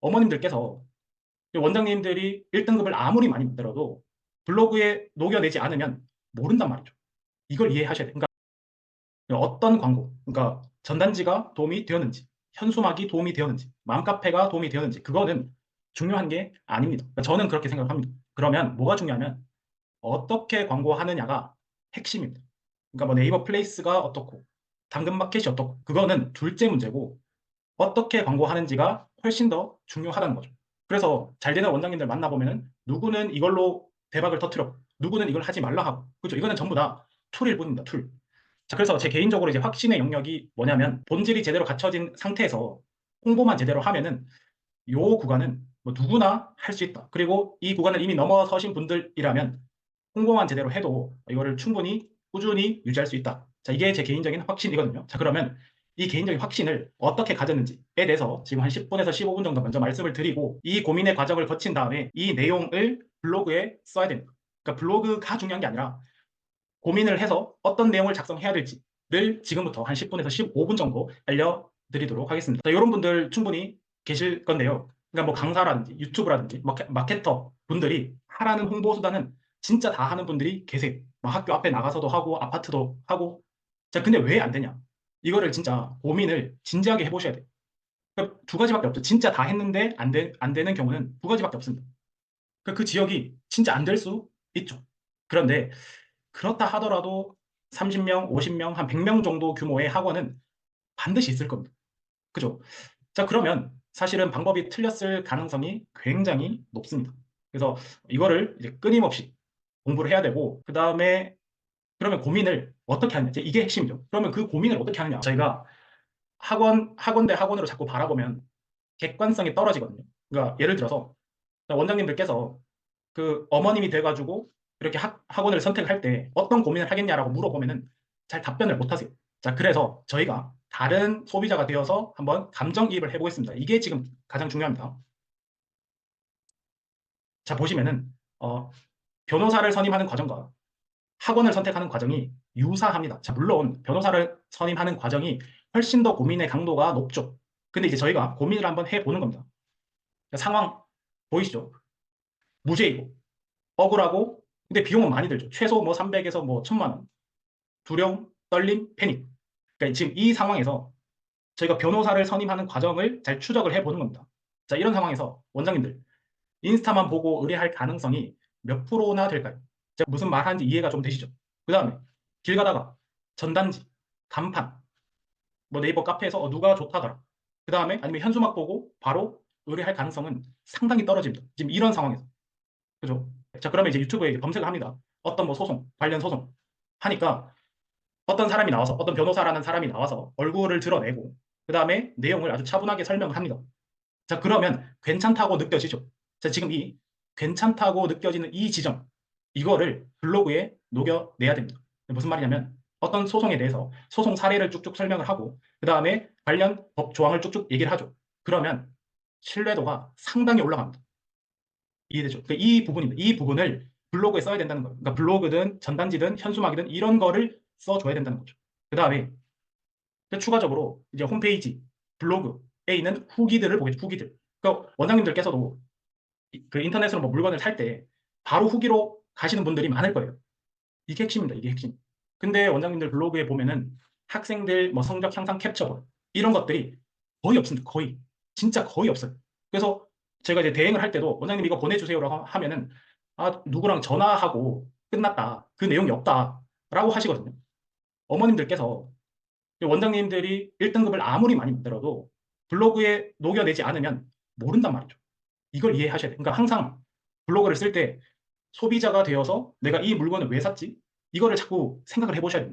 어머님들께서 원장님들이 1등급을 아무리 많이 만들어도 블로그에 녹여내지 않으면 모른단 말이죠. 이걸 이해하셔야 돼요. 그러니까 어떤 광고, 그러니까 전단지가 도움이 되었는지, 현수막이 도움이 되었는지, 맘카페가 도움이 되었는지, 그거는 중요한 게 아닙니다. 그러니까 저는 그렇게 생각합니다. 그러면 뭐가 중요하면 어떻게 광고하느냐가 핵심입니다. 그러니까 뭐 네이버 플레이스가 어떻고, 당근마켓이 어떻고, 그거는 둘째 문제고, 어떻게 광고하는지가 훨씬 더 중요하다는 거죠. 그래서 잘 되는 원장님들 만나보면은 누구는 이걸로 대박을 터트렸고, 누구는 이걸 하지 말라 하고, 그렇죠? 이거는 전부 다 툴일 뿐입니다, 툴. 자, 그래서 제 개인적으로 이제 확신의 영역이 뭐냐면, 본질이 제대로 갖춰진 상태에서 홍보만 제대로 하면은 요 구간은 뭐 누구나 할 수 있다. 그리고 이 구간을 이미 넘어서신 분들이라면 홍보만 제대로 해도 이거를 충분히 꾸준히 유지할 수 있다. 자, 이게 제 개인적인 확신이거든요. 자, 그러면 이 개인적인 확신을 어떻게 가졌는지에 대해서 지금 한 10분에서 15분 정도 먼저 말씀을 드리고, 이 고민의 과정을 거친 다음에 이 내용을 블로그에 써야 됩니다. 그러니까 블로그가 중요한 게 아니라 고민을 해서 어떤 내용을 작성해야 될지를 지금부터 한 10분에서 15분 정도 알려드리도록 하겠습니다. 자, 이런 분들 충분히 계실 건데요. 그러니까 뭐 강사라든지 유튜브라든지 마케터 분들이 하라는 홍보 수단은 진짜 다 하는 분들이 계세요. 뭐 학교 앞에 나가서도 하고 아파트도 하고. 자, 근데 왜 안 되냐? 이거를 진짜 고민을 진지하게 해보셔야 돼요. 그러니까 두 가지밖에 없죠. 진짜 다 했는데 안 되는 경우는 두 가지밖에 없습니다. 그 지역이 진짜 안 될 수 있죠. 그런데 그렇다 하더라도 30명, 50명, 한 100명 정도 규모의 학원은 반드시 있을 겁니다. 그죠? 자, 그러면 사실은 방법이 틀렸을 가능성이 굉장히 높습니다. 그래서 이거를 이제 끊임없이 공부를 해야 되고, 그 다음에 그러면 고민을 어떻게 하냐. 이제 이게 핵심이죠. 그러면 그 고민을 어떻게 하느냐. 저희가 학원 대 학원으로 자꾸 바라보면 객관성이 떨어지거든요. 그러니까 예를 들어서 원장님들께서 그 어머님이 돼가지고 이렇게 학원을 선택할 때 어떤 고민을 하겠냐라고 물어보면은 잘 답변을 못 하세요. 자, 그래서 저희가 다른 소비자가 되어서 한번 감정이입을 해보겠습니다. 이게 지금 가장 중요합니다. 자, 보시면은 변호사를 선임하는 과정과 학원을 선택하는 과정이 유사합니다. 자, 물론 변호사를 선임하는 과정이 훨씬 더 고민의 강도가 높죠. 근데 이제 저희가 고민을 한번 해보는 겁니다. 자, 상황 보이시죠? 무죄이고 억울하고, 근데 비용은 많이 들죠. 최소 뭐 300에서 뭐 1000만 원. 두려움, 떨림, 패닉. 그러니까 지금 이 상황에서 저희가 변호사를 선임하는 과정을 잘 추적을 해보는 겁니다. 자, 이런 상황에서 원장님들 인스타만 보고 의뢰할 가능성이 몇 프로나 될까요? 제가 무슨 말 하는지 이해가 좀 되시죠? 그 다음에 길 가다가 전단지, 간판, 뭐 네이버 카페에서 누가 좋다더라. 그 다음에 아니면 현수막 보고 바로 의뢰할 가능성은 상당히 떨어집니다. 지금 이런 상황에서. 그죠? 자, 그러면 이제 유튜브에 검색을 합니다. 어떤 뭐 소송, 관련 소송 하니까 어떤 사람이 나와서, 어떤 변호사라는 사람이 나와서 얼굴을 드러내고 그 다음에 내용을 아주 차분하게 설명을 합니다. 자, 그러면 괜찮다고 느껴지죠. 자, 지금 이 괜찮다고 느껴지는 이 지점, 이거를 블로그에 녹여내야 됩니다. 무슨 말이냐면 어떤 소송에 대해서 소송 사례를 쭉쭉 설명을 하고 그 다음에 관련 법 조항을 쭉쭉 얘기를 하죠. 그러면 신뢰도가 상당히 올라갑니다. 이해되죠? 그러니까 이 부분입니다. 이 부분을 블로그에 써야 된다는 거예요. 그러니까 블로그든 전단지든 현수막이든 이런 거를 써줘야 된다는 거죠. 그 다음에 추가적으로 이제 홈페이지, 블로그에 있는 후기들을 보겠죠. 후기들. 그러니까 원장님들께서도 그 인터넷으로 뭐 물건을 살 때 바로 후기로 가시는 분들이 많을 거예요. 이게 핵심입니다. 이게 핵심. 근데 원장님들 블로그에 보면은 학생들 뭐 성적 향상 캡처본 이런 것들이 거의 없습니다. 거의. 진짜 거의 없어요. 그래서 제가 이제 대행을 할 때도 원장님 이거 보내주세요라고 하면은 누구랑 전화하고 끝났다. 그 내용이 없다라고 하시거든요. 어머님들께서 원장님들이 1등급을 아무리 많이 만들어도 블로그에 녹여내지 않으면 모른단 말이죠. 이걸 이해하셔야 돼요. 그러니까 항상 블로그를 쓸 때 소비자가 되어서 내가 이 물건을 왜 샀지? 이거를 자꾸 생각을 해보셔야 됩니다.